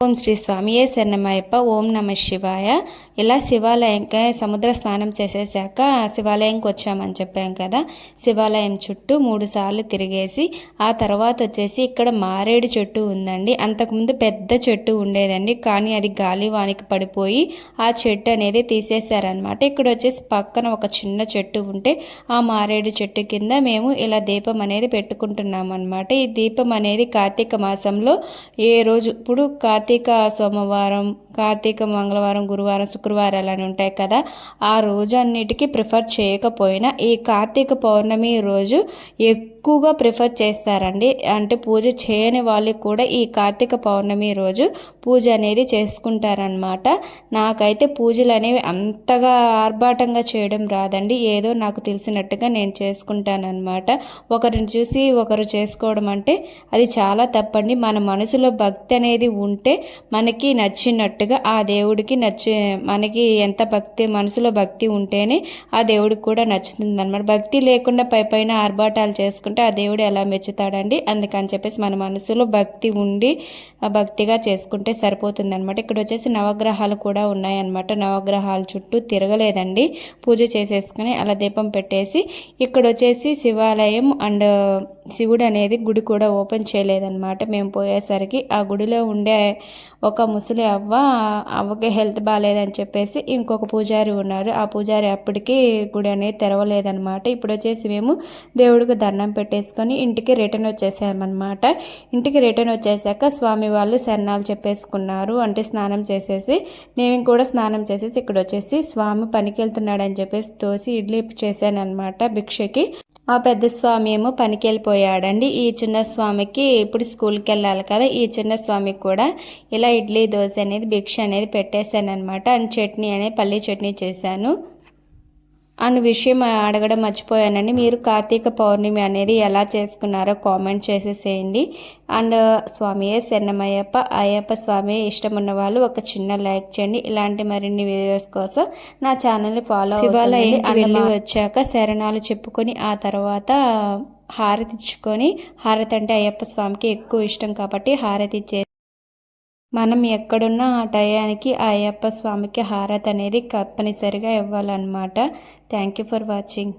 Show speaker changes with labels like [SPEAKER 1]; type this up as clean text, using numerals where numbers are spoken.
[SPEAKER 1] ఓం శ్రీ స్వామియే శరణమయ్యప్ప. ఓం నమ శివాయ. ఇలా శివాలయంకి సముద్ర స్నానం చేసేసాక శివాలయంకి వచ్చామని చెప్పాం కదా. శివాలయం చుట్టూ 3 సార్లు తిరిగేసి ఆ తర్వాత వచ్చేసి ఇక్కడ మారేడు చెట్టు ఉందండి. అంతకుముందు పెద్ద చెట్టు ఉండేదండి, కానీ అది గాలివానికి పడిపోయి ఆ చెట్టు అనేది తీసేశారనమాట. ఇక్కడ వచ్చేసి పక్కన ఒక చిన్న చెట్టు ఉంటే ఆ మారేడు చెట్టు కింద మేము ఇలా దీపం అనేది పెట్టుకుంటున్నాం అనమాట. ఈ దీపం అనేది కార్తీక మాసంలో ఏ రోజు ఇప్పుడు కార్తీక సోమవారం, కార్తీక మంగళవారం, గురువారం, శుక్రవారాలు అని ఉంటాయి కదా. ఆ రోజు అన్నిటికీ ప్రిఫర్ చేయకపోయినా ఈ కార్తీక పౌర్ణమి రోజు ఎక్కువగా ప్రిఫర్ చేస్తారండి. అంటే పూజ చేయని వాళ్ళకి కూడా ఈ కార్తీక పౌర్ణమి రోజు పూజ అనేది చేసుకుంటారనమాట. నాకైతే పూజలు అనేవి అంతగా ఆర్భాటంగా చేయడం రాదండి. ఏదో నాకు తెలిసినట్టుగా నేను చేసుకుంటానన్నమాట. ఒకరిని చూసి ఒకరు చేసుకోవడం అంటే అది చాలా తప్పండి. మన మనసులో భక్తి అనేది ఉంటే మనకి నచ్చినట్టుగా ఆ దేవుడికి మనకి ఎంత భక్తి మనసులో భక్తి ఉంటేనే ఆ దేవుడికి కూడా నచ్చుతుంది అనమాట. భక్తి లేకుండా పైన ఆర్భాటాలు చేసుకుంటే ఆ దేవుడు ఎలా మెచ్చుతాడండి. అందుకని చెప్పేసి మన మనసులో భక్తి ఉండి భక్తిగా చేసుకుంటే సరిపోతుంది అనమాట. ఇక్కడ వచ్చేసి నవగ్రహాలు కూడా ఉన్నాయన్నమాట. నవగ్రహాల చుట్టూ తిరగలేదండి, పూజ చేసేసుకుని అలా దీపం పెట్టేసి ఇక్కడ వచ్చేసి శివాలయం అండ్ శివుడు అనేది గుడి కూడా ఓపెన్ చేయలేదన్నమాట. మేము పోయేసరికి ఆ గుడిలో ఉండే ఒక ముసలి అవ్వకి హెల్త్ బాగాలేదని చెప్పేసి ఇంకొక పూజారి ఉన్నారు. ఆ పూజారి అప్పటికి గుడి అనేది తెరవలేదన్నమాట. ఇప్పుడు వచ్చేసి మేము దేవుడికి దండం పెట్టేసుకొని ఇంటికి రిటర్న్ వచ్చేసామన్నమాట. ఇంటికి రిటర్న్ వచ్చేసాక స్వామి వాళ్ళు శరణాలు చెప్పేసుకున్నారు. అంటే స్నానం చేసేసి నేను కూడా స్నానం చేసేసి ఇక్కడ వచ్చేసి స్వామి పనికి వెళ్తున్నాడని చెప్పేసి తోసి ఇడ్లీ చేశాను అనమాట భిక్షకి. ఆ పెద్ద స్వామి ఏమో పనికి వెళ్ళిపోయాడండి. ఈ చిన్న స్వామికి ఇప్పుడు స్కూల్కి వెళ్ళాలి కదా. ఈ చిన్న స్వామికి కూడా ఇలా ఇడ్లీ దోశ అనేది భిక్ష అనేది పెట్టేశాను అనమాట. అండ్ చట్నీ అనేది పల్లీ చట్నీ చేశాను. అన్న విషయం అడగడం మర్చిపోయానండి. మీరు కార్తీక పౌర్ణమి అనేది ఎలా చేసుకున్నారో కామెంట్ చేసేసేయండి. అండ్ స్వామియే శరణమయ్యప్ప. అయ్యప్ప స్వామి ఇష్టం ఉన్న వాళ్ళు ఒక చిన్న లైక్ చేయండి. ఇలాంటి మరిన్ని వీడియోస్ కోసం నా ఛానల్ని ఫాలో శివాలయం వెళ్ళి వచ్చాక శరణాలు చెప్పుకొని ఆ తర్వాత హారతి ఇచ్చుకొని, హారతి అంటే అయ్యప్ప స్వామికి ఎక్కువ ఇష్టం కాబట్టి హారతి ఇచ్చే మనం ఎక్కడున్నా ఆ టయానికి ఆ అయ్యప్ప స్వామికి హారతి అనేది తప్పనిసరిగా ఇవ్వాలన్నమాట. Thank you for watching.